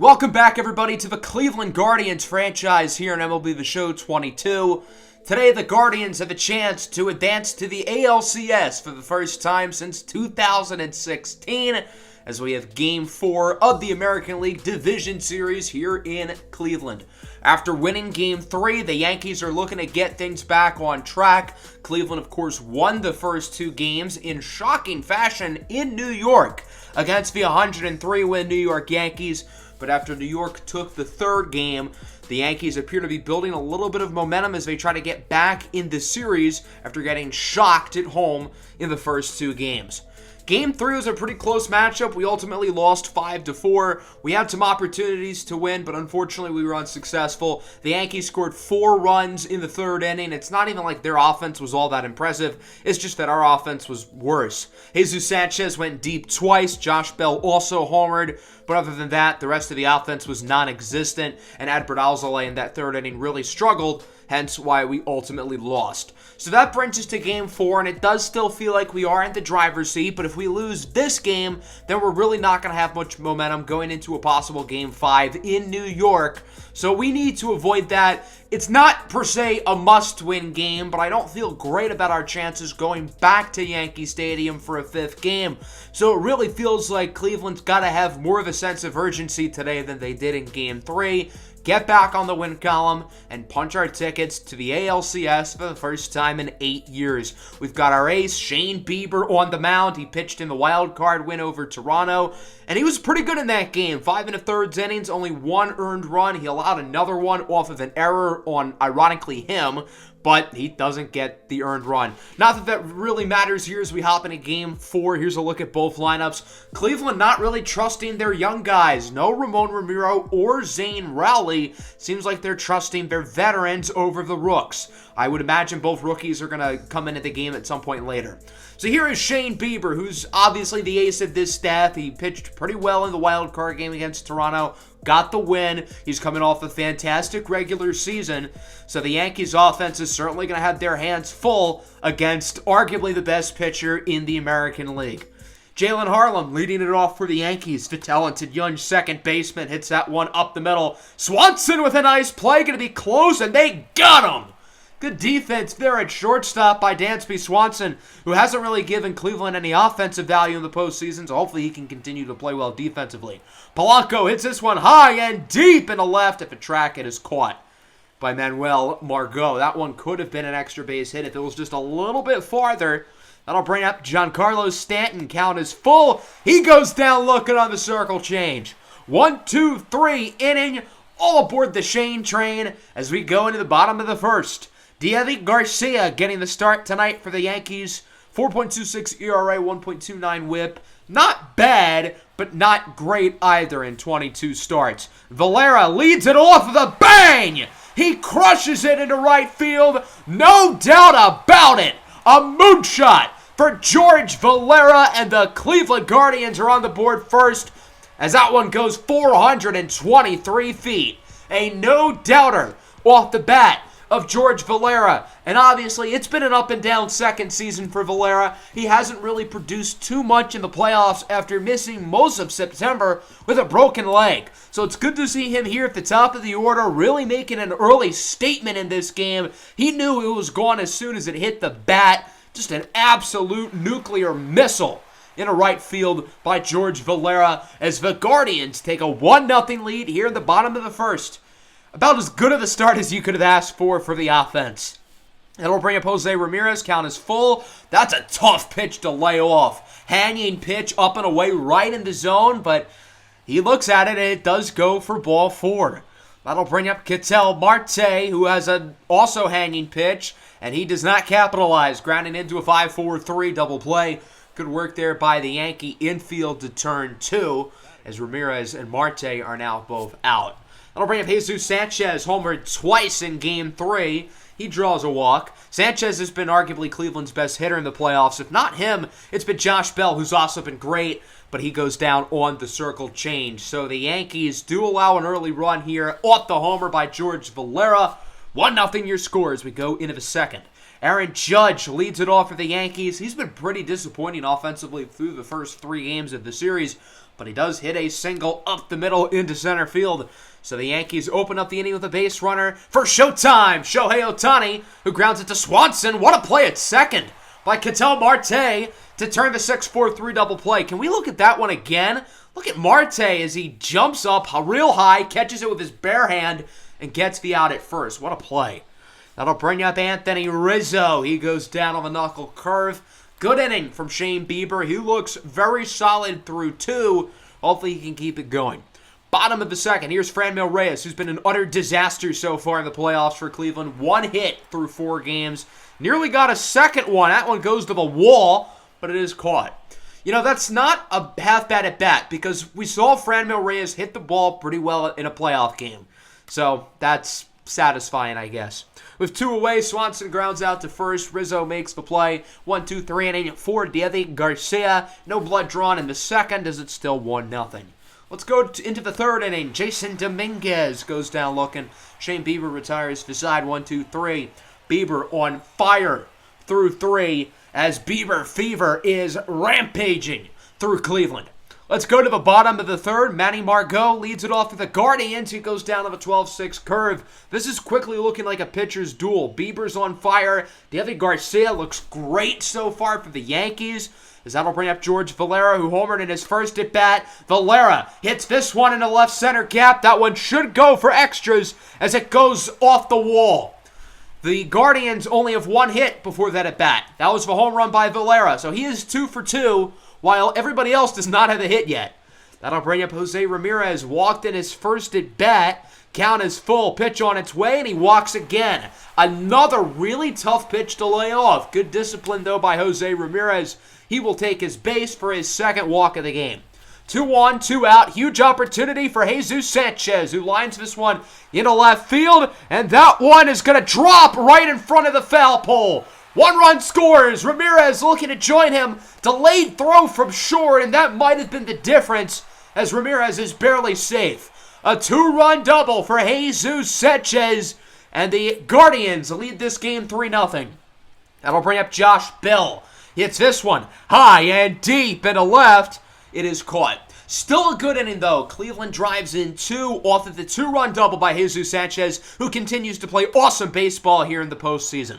Welcome back, everybody, to the Cleveland Guardians franchise here on MLB The Show 22. Today, the Guardians have a chance to advance to the ALCS for the first time since 2016, as we have Game 4 of the American League Division Series here in Cleveland. After winning Game 3, the Yankees are looking to get things back on track. Cleveland, of course, won the first two games in shocking fashion in New York against the 103-win New York Yankees. But after New York took the third game, the Yankees appear to be building a little bit of momentum as they try to get back in the series after getting shocked at home in the first two games. Game 3 was a pretty close matchup. We ultimately lost 5-4. We had some opportunities to win, but unfortunately we were unsuccessful. The Yankees scored 4 runs in the third inning. It's not even like their offense was all that impressive. It's just that our offense was worse. Jesus Sanchez went deep twice. Josh Bell also homered. But other than that, the rest of the offense was non-existent, and Adbert Alzolay in that third inning really struggled, hence why we ultimately lost. So that brings us to Game 4, and it does still feel like we are in the driver's seat, but if we lose this game, then we're really not going to have much momentum going into a possible Game 5 in New York. So we need to avoid that. It's not per se a must-win game, but I don't feel great about our chances going back to Yankee Stadium for a fifth game. So it really feels like Cleveland's got to have more of a sense of urgency today than they did in Game 3. Get back on the win column and punch our tickets to the ALCS for the first time in 8 years. We've got our ace, Shane Bieber, on the mound. He pitched in the wild card win over Toronto, and he was pretty good in that game. 5 1/3 innings, only 1 earned run. He allowed another one off of an error on, ironically, him, but he doesn't get the earned run. Not that that really matters here as we hop into Game 4. Here's a look at both lineups. Cleveland not really trusting their young guys. No Ramon Ramiro or Zane Rowley. Seems like they're trusting their veterans over the rooks. I would imagine both rookies are going to come into the game at some point later. So here is Shane Bieber, who's obviously the ace of this staff. He pitched pretty well in the wild card game against Toronto. Got the win. He's coming off a fantastic regular season. So the Yankees offense is certainly going to have their hands full against arguably the best pitcher in the American League. Jalen Harlem leading it off for the Yankees. The talented young second baseman hits that one up the middle. Swanson with a nice play. Going to be close, and they got him. Good defense there at shortstop by Dansby Swanson, who hasn't really given Cleveland any offensive value in the postseason, so hopefully he can continue to play well defensively. Polanco hits this one high and deep into left at the track. It is caught by Manuel Margot. That one could have been an extra base hit if it was just a little bit farther. That'll bring up Giancarlo Stanton. Count is full. He goes down looking on the circle change. 1-2-3 inning, all aboard the Shane train as we go into the bottom of the first. Deivi Garcia getting the start tonight for the Yankees. 4.26 ERA, 1.29 whip. Not bad, but not great either in 22 starts. Valera leads it off with a bang! He crushes it into right field. No doubt about it. A moonshot for George Valera, and the Cleveland Guardians are on the board first as that one goes 423 feet. A no-doubter off the bat of George Valera. And obviously, it's been an up-and-down second season for Valera. He hasn't really produced too much in the playoffs after missing most of September with a broken leg. So it's good to see him here at the top of the order, really making an early statement in this game. He knew it was gone as soon as it hit the bat. Just an absolute nuclear missile in a right field by George Valera as the Guardians take a 1-0 lead here in the bottom of the first. About as good of a start as you could have asked for the offense. It'll bring up Jose Ramirez. Count is full. That's a tough pitch to lay off. Hanging pitch up and away right in the zone, but he looks at it and it does go for ball 4. That'll bring up Ketel Marte, who has an also hanging pitch, and he does not capitalize, grounding into a 5-4-3 double play. Good work there by the Yankee infield to turn 2, as Ramirez and Marte are now both out. That'll bring up Jesus Sanchez, homered twice in Game 3. He draws a walk. Sanchez has been arguably Cleveland's best hitter in the playoffs. If not him, it's been Josh Bell, who's also been great, but he goes down on the circle change. So the Yankees do allow an early run here off the homer by George Valera. 1-0 your score as we go into the second. Aaron Judge leads it off for the Yankees. He's been pretty disappointing offensively through the first 3 games of the series, but he does hit a single up the middle into center field. So the Yankees open up the inning with a base runner for Showtime, Shohei Ohtani, who grounds it to Swanson. What a play at second by Ketel Marte to turn the 6-4-3 double play. Can we look at that one again? Look at Marte as he jumps up real high, catches it with his bare hand, and gets the out at first. What a play. That'll bring up Anthony Rizzo. He goes down on the knuckle curve. Good inning from Shane Bieber. He looks very solid through 2. Hopefully he can keep it going. Bottom of the second, here's Franmil Reyes, who's been an utter disaster so far in the playoffs for Cleveland. 1 hit through 4 games. Nearly got a second one. That one goes to the wall, but it is caught. You know, that's not a half bad at bat because we saw Franmil Reyes hit the ball pretty well in a playoff game. So that's satisfying, I guess. With 2 away, Swanson grounds out to first. Rizzo makes the play. 1-2-3 inning for Deivi Garcia. No blood drawn in the second as it's still 1-0. Let's go into the third inning. Jason Dominguez goes down looking. Shane Bieber retires for side 1-2-3. Bieber on fire through 3 as Bieber fever is rampaging through Cleveland. Let's go to the bottom of the third. Manny Margot leads it off for the Guardians. He goes down on a 12-6 curve. This is quickly looking like a pitcher's duel. Bieber's on fire. Deivi Garcia looks great so far for the Yankees, as that'll bring up George Valera, who homered in his first at-bat. Valera hits this one in the left center gap. That one should go for extras as it goes off the wall. The Guardians only have 1 hit before that at-bat. That was the home run by Valera, so he is 2 for 2, while everybody else does not have a hit yet. That'll bring up Jose Ramirez, walked in his first at-bat. Count is full, pitch on its way, and he walks again. Another really tough pitch to lay off. Good discipline, though, by Jose Ramirez. He will take his base for his second walk of the game. 2-1, 2 out. Huge opportunity for Jesus Sanchez, who lines this one into left field, and that one is going to drop right in front of the foul pole. 1 run scores. Ramirez looking to join him. Delayed throw from short, and that might have been the difference as Ramirez is barely safe. A 2-run double for Jesus Sanchez, and the Guardians lead this game 3-0. That'll bring up Josh Bell. Hits this one high and deep into left. It is caught. Still a good inning, though. Cleveland drives in 2 off of the 2-run double by Jesus Sanchez, who continues to play awesome baseball here in the postseason.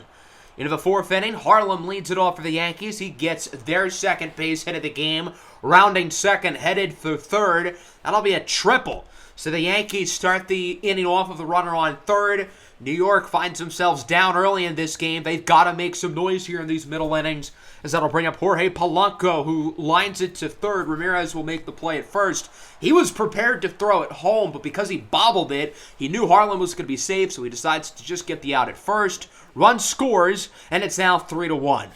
Into the 4th inning, Harlem leads it off for the Yankees. He gets their second base hit of the game. Rounding second, headed for third. That'll be a triple. So the Yankees start the inning off with a runner on third. New York finds themselves down early in this game. They've got to make some noise here in these middle innings, as that'll bring up Jorge Polanco, who lines it to third. Ramirez will make the play at first. He was prepared to throw it home, but because he bobbled it, he knew Harlem was going to be safe, so he decides to just get the out at first. Run scores, and it's now 3-1.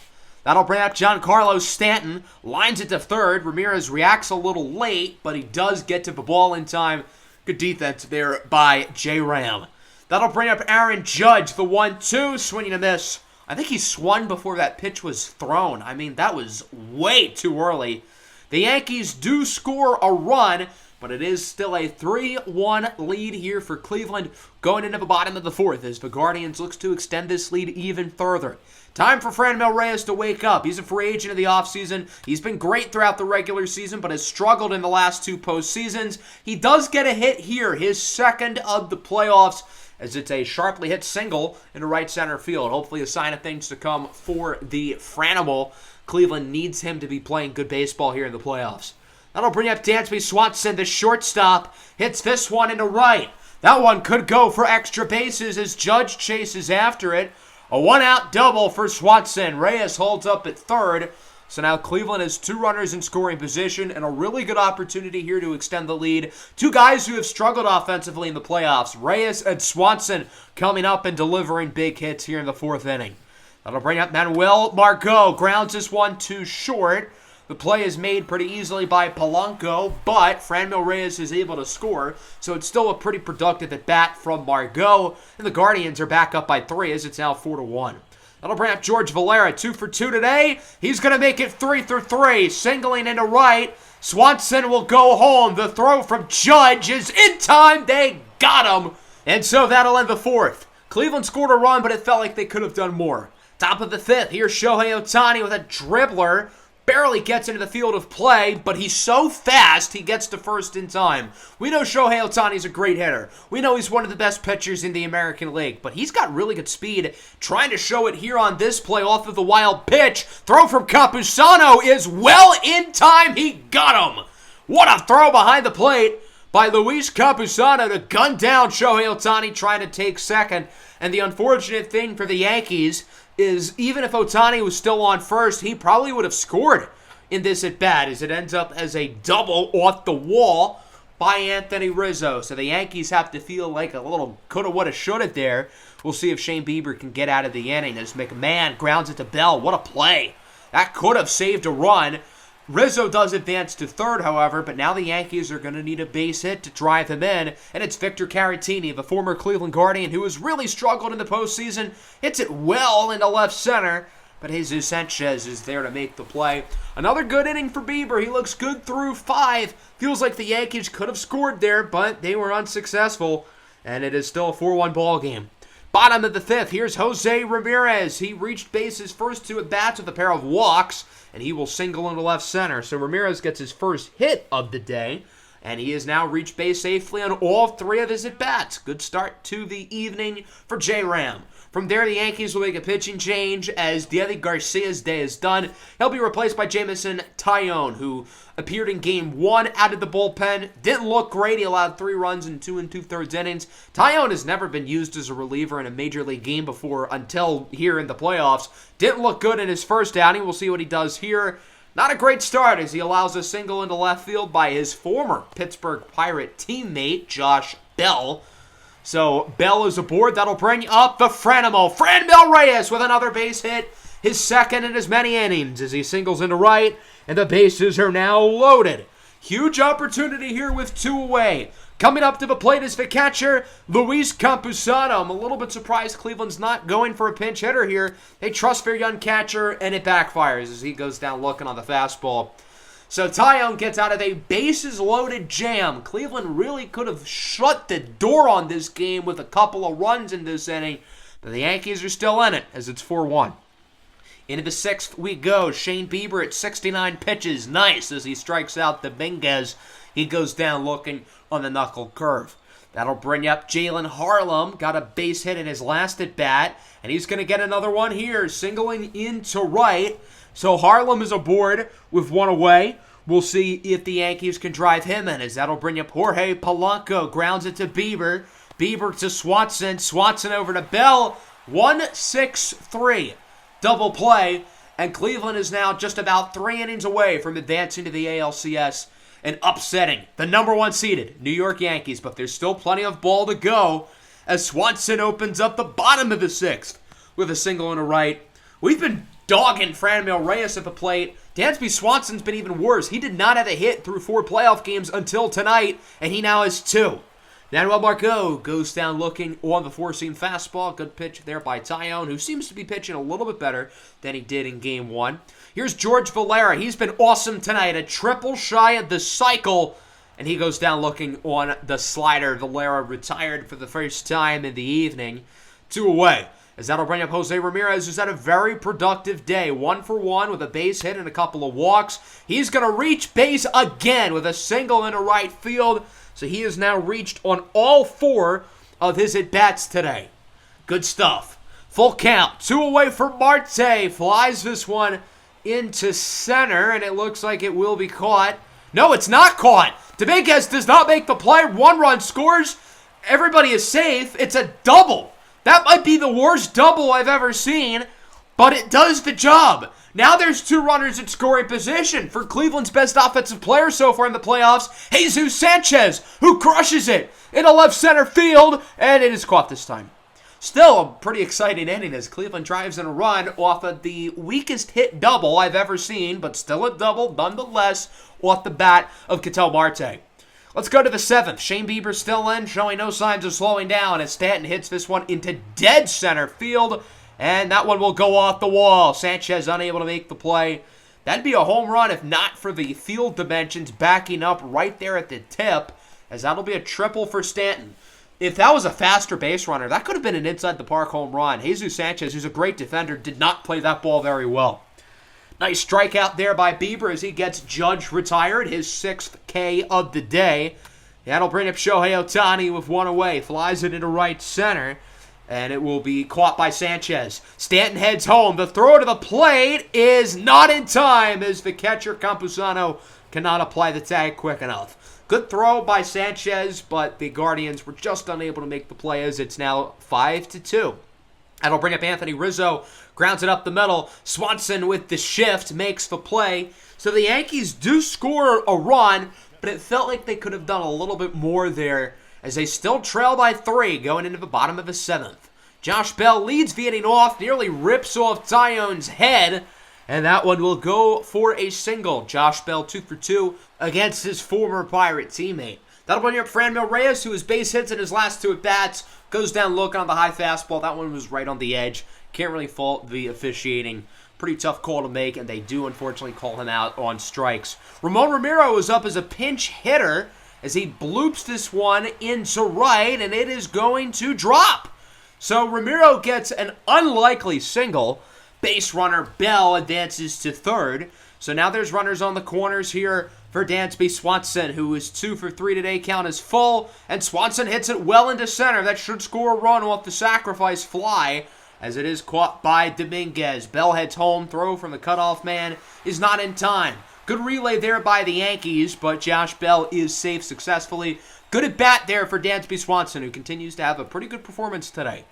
That'll bring up Giancarlo Stanton, lines it to third. Ramirez reacts a little late, but he does get to the ball in time. Good defense there by J-Ram. That'll bring up Aaron Judge, the 1-2, swinging a miss. I think he swung before that pitch was thrown. I mean, that was way too early. The Yankees do score a run, but it is still a 3-1 lead here for Cleveland going into the bottom of the 4th as the Guardians looks to extend this lead even further. Time for Franmil Reyes to wake up. He's a free agent of the offseason. He's been great throughout the regular season, but has struggled in the last 2 postseasons. He does get a hit here, his second of the playoffs, as it's a sharply hit single into right center field. Hopefully a sign of things to come for the Franimal. Cleveland needs him to be playing good baseball here in the playoffs. That'll bring up Dansby Swanson, the shortstop. Hits this one into right. That one could go for extra bases as Judge chases after it. A 1-out double for Swanson. Reyes holds up at third. So now Cleveland has 2 runners in scoring position and a really good opportunity here to extend the lead. 2 guys who have struggled offensively in the playoffs. Reyes and Swanson coming up and delivering big hits here in the 4th inning. That'll bring up Manuel Margot. Grounds this one too short. The play is made pretty easily by Polanco, but Franmil Reyes is able to score, so it's still a pretty productive at-bat from Margot, and the Guardians are back up by 3 as it's now 4-1. That'll bring up George Valera, 2 for 2 today. He's going to make it 3 through 3, singling into right. Swanson will go home. The throw from Judge is in time. They got him, and so that'll end the 4th. Cleveland scored a run, but it felt like they could have done more. Top of the fifth, here's Shohei Ohtani with a dribbler. Barely gets into the field of play, but he's so fast, he gets to first in time. We know Shohei Ohtani's a great hitter. We know he's one of the best pitchers in the American League, but he's got really good speed. Trying to show it here on this play off of the wild pitch. Throw from Campusano is well in time. He got him. What a throw behind the plate by Luis Campusano to gun down Shohei Ohtani trying to take second. And the unfortunate thing for the Yankees is even if Ohtani was still on first, he probably would have scored in this at-bat as it ends up as a double off the wall by Anthony Rizzo. So the Yankees have to feel like a little coulda, woulda, shoulda there. We'll see if Shane Bieber can get out of the inning as McMahon grounds it to Bell. What a play. That could have saved a run. Rizzo does advance to third, however, but now the Yankees are going to need a base hit to drive him in, and it's Victor Caratini, the former Cleveland Guardian who has really struggled in the postseason. Hits it well into left center, but Jesus Sanchez is there to make the play. Another good inning for Bieber. He looks good through 5. Feels like the Yankees could have scored there, but they were unsuccessful, and it is still a 4-1 ball game. Bottom of the fifth, here's Jose Ramirez. He reached bases first 2 at-bats with a pair of walks, and he will single into left center. So Ramirez gets his first hit of the day, and he has now reached base safely on all 3 of his at-bats. Good start to the evening for J-Ram. From there, the Yankees will make a pitching change as Deivi Garcia's day is done. He'll be replaced by Jameson Taillon, who appeared in Game 1 out of the bullpen. Didn't look great. He allowed 3 runs in 2 2/3 innings. Taillon has never been used as a reliever in a Major League game before until here in the playoffs. Didn't look good in his first outing. We'll see what he does here. Not a great start as he allows a single into left field by his former Pittsburgh Pirate teammate, Josh Bell. So Bell is aboard. That'll bring up the Franmil. Franmil Reyes with another base hit. His second in as many innings as he singles into right. And the bases are now loaded. Huge opportunity here with 2 away. Coming up to the plate is the catcher, Luis Campusano. I'm a little bit surprised Cleveland's not going for a pinch hitter here. They trust their young catcher, and it backfires as he goes down looking on the fastball. So Taillon gets out of a bases-loaded jam. Cleveland really could have shut the door on this game with a couple of runs in this inning, but the Yankees are still in it as it's 4-1. Into the 6th we go. Shane Bieber at 69 pitches. Nice as he strikes out the Dominguez. He goes down looking on the knuckle curve. That'll bring up Jalen Harlem. Got a base hit in his last at-bat, and he's going to get another one here, singling into right. So Harlem is aboard with 1 away. We'll see if the Yankees can drive him in as that'll bring up Jorge Polanco. Grounds it to Bieber. Bieber to Swanson. Swanson over to Bell. 1-6-3. Double play. And Cleveland is now just about 3 innings away from advancing to the ALCS and upsetting the number 1 seeded New York Yankees. But there's still plenty of ball to go as Swanson opens up the bottom of the 6th with a single and a right. We've been dogging Franmil Reyes at the plate. Dansby Swanson's been even worse. He did not have a hit through 4 playoff games until tonight, and he now has 2. Manuel Margot goes down looking on the 4-seam fastball. Good pitch there by Taillon, who seems to be pitching a little bit better than he did in Game 1. Here's George Valera. He's been awesome tonight. A triple shy of the cycle, and he goes down looking on the slider. Valera retired for the first time in the evening. 2 away. As that'll bring up Jose Ramirez, who's had a very productive day. 1 for 1 with a base hit and a couple of walks. He's going to reach base again with a single into right field. So he has now reached on all 4 of his at-bats today. Good stuff. Full count. 2 away for Marte. Flies this one into center, and it looks like it will be caught. No, it's not caught. Dominguez does not make the play. 1 run scores. Everybody is safe. It's a double. That might be the worst double I've ever seen, but it does the job. Now there's 2 runners in scoring position for Cleveland's best offensive player so far in the playoffs, Jesus Sanchez, who crushes it into left center field, and it is caught this time. Still a pretty exciting inning as Cleveland drives in a run off of the weakest hit double I've ever seen, but still a double nonetheless off the bat of Ketel Marte. Let's go to the 7th. Shane Bieber still in, showing no signs of slowing down as Stanton hits this one into dead center field, and that one will go off the wall. Sanchez unable to make the play. That'd be a home run if not for the field dimensions backing up right there at the tip, as that'll be a triple for Stanton if that was a faster base runner, that could have been an inside the park home run. Jesus Sanchez, who's a great defender, did not play that ball very well. Nice strikeout there by Bieber as he gets Judge retired, his 6th K of the day. That'll bring up Shohei Ohtani with one away. Flies it into right center, and it will be caught by Sanchez. Stanton heads home. The throw to the plate is not in time as the catcher, Campusano, cannot apply the tag quick enough. Good throw by Sanchez, but the Guardians were just unable to make the play as it's now 5-2. That'll bring up Anthony Rizzo. Grounds it up the middle. Swanson with the shift makes the play. So the Yankees do score a run, but it felt like they could have done a little bit more there as they still trail by 3 going into the bottom of the 7th. Josh Bell leads leading off, nearly rips off Tyone's head, and that one will go for a single. Josh Bell 2 for 2 against his former Pirate teammate. That'll bring up Franmil Reyes, who has base hits in his last 2 at-bats. Goes down looking on the high fastball. That one was right on the edge. Can't really fault the officiating. Pretty tough call to make, and they do unfortunately call him out on strikes. Ramon Romero is up as a pinch hitter as he bloops this one into right, and it is going to drop. So Romero gets an unlikely single. Base runner Bell advances to third. So now there's runners on the corners here for Dansby Swanson, who is 2 for 3 today. Count is full, and Swanson hits it well into center. That should score a run off the sacrifice fly, as it is caught by Dominguez. Bell heads home. Throw from the cutoff man is not in time. Good relay there by the Yankees, but Josh Bell is safe successfully. Good at bat there for Dansby Swanson, who continues to have a pretty good performance today.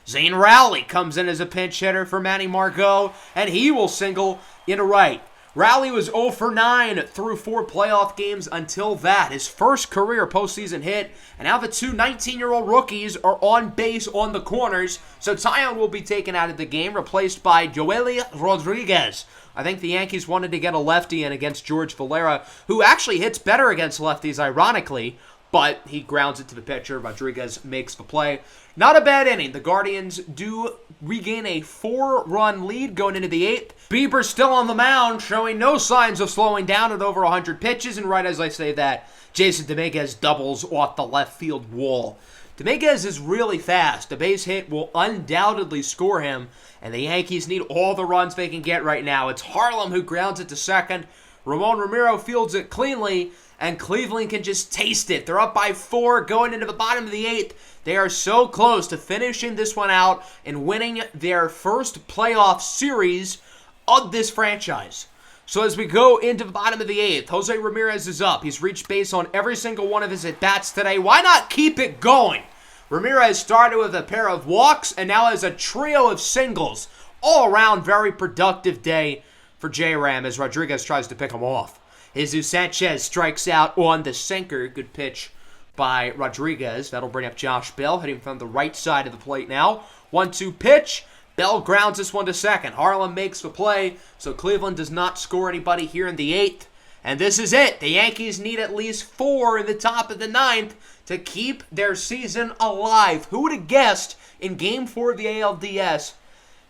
Zane Rowley comes in as a pinch hitter for Manny Margot, and he will single into right. Rowley was 0 for 9 through 4 playoff games until that. His first career postseason hit, and now the 2 19-year-old rookies are on base on the corners, so Tyone will be taken out of the game, replaced by Joely Rodriguez. I think the Yankees wanted to get a lefty in against George Valera, who actually hits better against lefties, ironically, but he grounds it to the pitcher. Rodriguez makes the play. Not a bad inning. The Guardians do regain a 4-run lead going into the 8th. Bieber still on the mound, showing no signs of slowing down at over 100 pitches. And right as I say that, Jason Dominguez doubles off the left field wall. Dominguez is really fast. A base hit will undoubtedly score him, and the Yankees need all the runs they can get right now. It's Harlem who grounds it to second. Ramon Romero fields it cleanly, and Cleveland can just taste it. They're up by 4 going into the bottom of the 8th. They are so close to finishing this one out and winning their first playoff series of this franchise. So as we go into the bottom of the 8th, Jose Ramirez is up. He's reached base on every single one of his at-bats today. Why not keep it going? Ramirez started with a pair of walks and now has a trio of singles. All around, very productive day for J-Ram as Rodriguez tries to pick him off. Jesus Sanchez strikes out on the sinker. Good pitch by Rodriguez. That'll bring up Josh Bell, hitting from the right side of the plate now. 1-2 pitch. Bell grounds this one to second. Harlem makes the play, so Cleveland does not score anybody here in the 8th. And this is it. The Yankees need at least 4 in the top of the 9th to keep their season alive. Who would have guessed in Game 4 of the ALDS,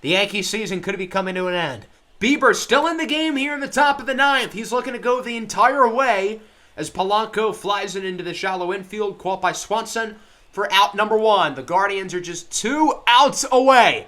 the Yankees season could be coming to an end? Bieber still in the game here in the top of the 9th. He's looking to go the entire way as Polanco flies it into the shallow infield, caught by Swanson for out number 1. The Guardians are just 2 outs away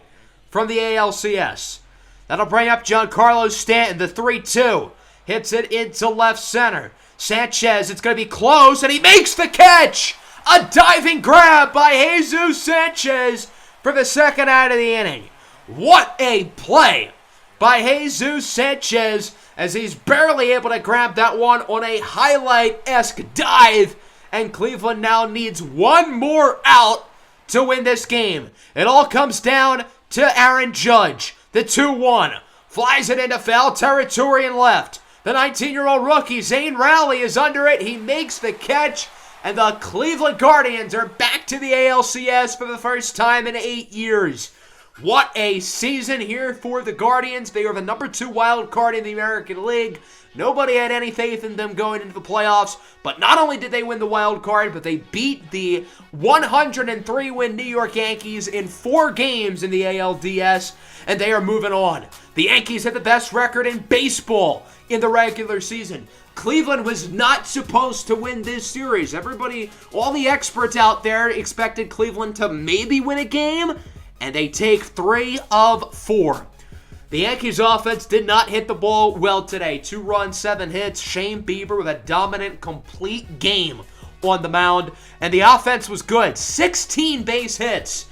from the ALCS. That'll bring up Giancarlo Stanton, the 3-2. Hits it into left center. Sanchez, it's going to be close, and he makes the catch! A diving grab by Jesus Sanchez for the second out of the inning. What a play by Jesus Sanchez as he's barely able to grab that one on a highlight-esque dive. And Cleveland now needs 1 more out to win this game. It all comes down to Aaron Judge. The 2-1. Flies it into foul territory and left. The 19-year-old rookie, Zane Rowley, is under it. He makes the catch. And the Cleveland Guardians are back to the ALCS for the first time in 8 years. What a season here for the Guardians. They are the number 2 wild card in the American League. Nobody had any faith in them going into the playoffs. But not only did they win the wild card, but they beat the 103-win New York Yankees in 4 games in the ALDS. And they are moving on. The Yankees had the best record in baseball in the regular season. Cleveland was not supposed to win this series. Everybody, all the experts out there expected Cleveland to maybe win a game, and they take 3 of 4. The Yankees offense did not hit the ball well today. 2 runs, 7 hits. Shane Bieber with a dominant, complete game on the mound. And the offense was good. 16 base hits.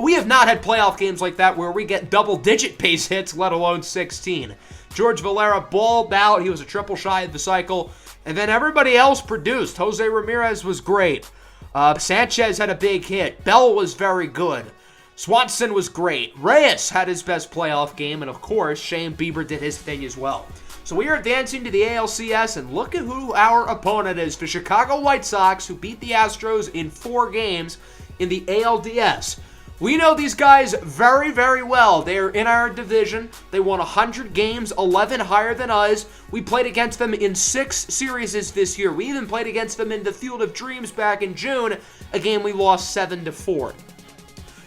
We have not had playoff games like that where we get double-digit base hits, let alone 16. George Valera balled out. He was a triple shy of the cycle. And then everybody else produced. Jose Ramirez was great. Sanchez had a big hit. Bell was very good. Swanson was great. Reyes had his best playoff game, and of course, Shane Bieber did his thing as well. So we are advancing to the ALCS, and look at who our opponent is. The Chicago White Sox, who beat the Astros in 4 games in the ALDS. We know these guys very, very well. They are in our division. They won 100 games, 11 higher than us. We played against them in 6 series this year. We even played against them in the Field of Dreams back in June, a game we lost 7-4.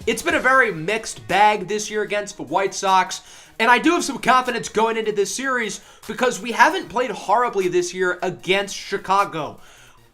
It's been a very mixed bag this year against the White Sox, and I do have some confidence going into this series because we haven't played horribly this year against Chicago.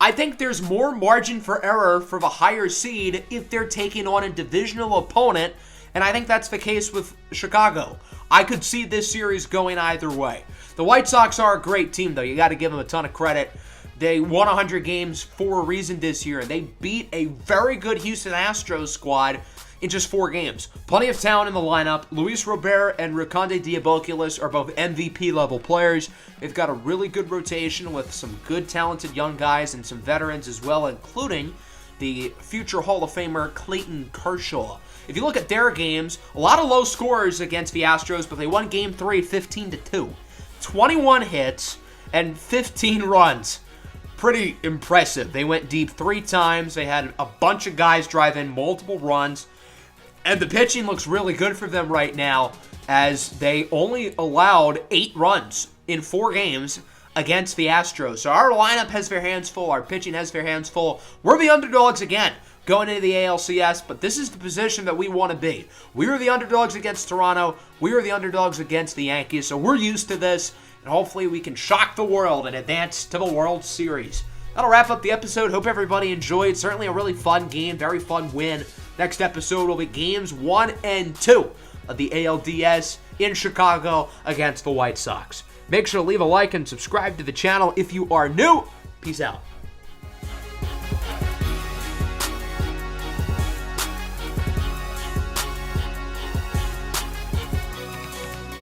I think there's more margin for error for the higher seed if they're taking on a divisional opponent, and I think that's the case with Chicago. I could see this series going either way. The White Sox are a great team, though. You got to give them a ton of credit. They won 100 games for a reason this year, and they beat a very good Houston Astros squad in just 4 games. Plenty of talent in the lineup. Luis Robert and Riconde Diaboculis are both MVP-level players. They've got a really good rotation with some good, talented young guys and some veterans as well, including the future Hall of Famer Clayton Kershaw. If you look at their games, a lot of low scores against the Astros, but they won Game 3 15-2. 21 hits and 15 runs. Pretty impressive. They went deep 3 times. They had a bunch of guys drive in multiple runs. And the pitching looks really good for them right now as they only allowed 8 runs in 4 games against the Astros. So our lineup has their hands full. Our pitching has their hands full. We're the underdogs again going into the ALCS, but this is the position that we want to be. We were the underdogs against Toronto. We were the underdogs against the Yankees, so we're used to this, and hopefully we can shock the world and advance to the World Series. That'll wrap up the episode. Hope everybody enjoyed. Certainly a really fun game, very fun win. Next episode will be games 1 and 2 of the ALDS in Chicago against the White Sox. Make sure to leave a like and subscribe to the channel if you are new. Peace out.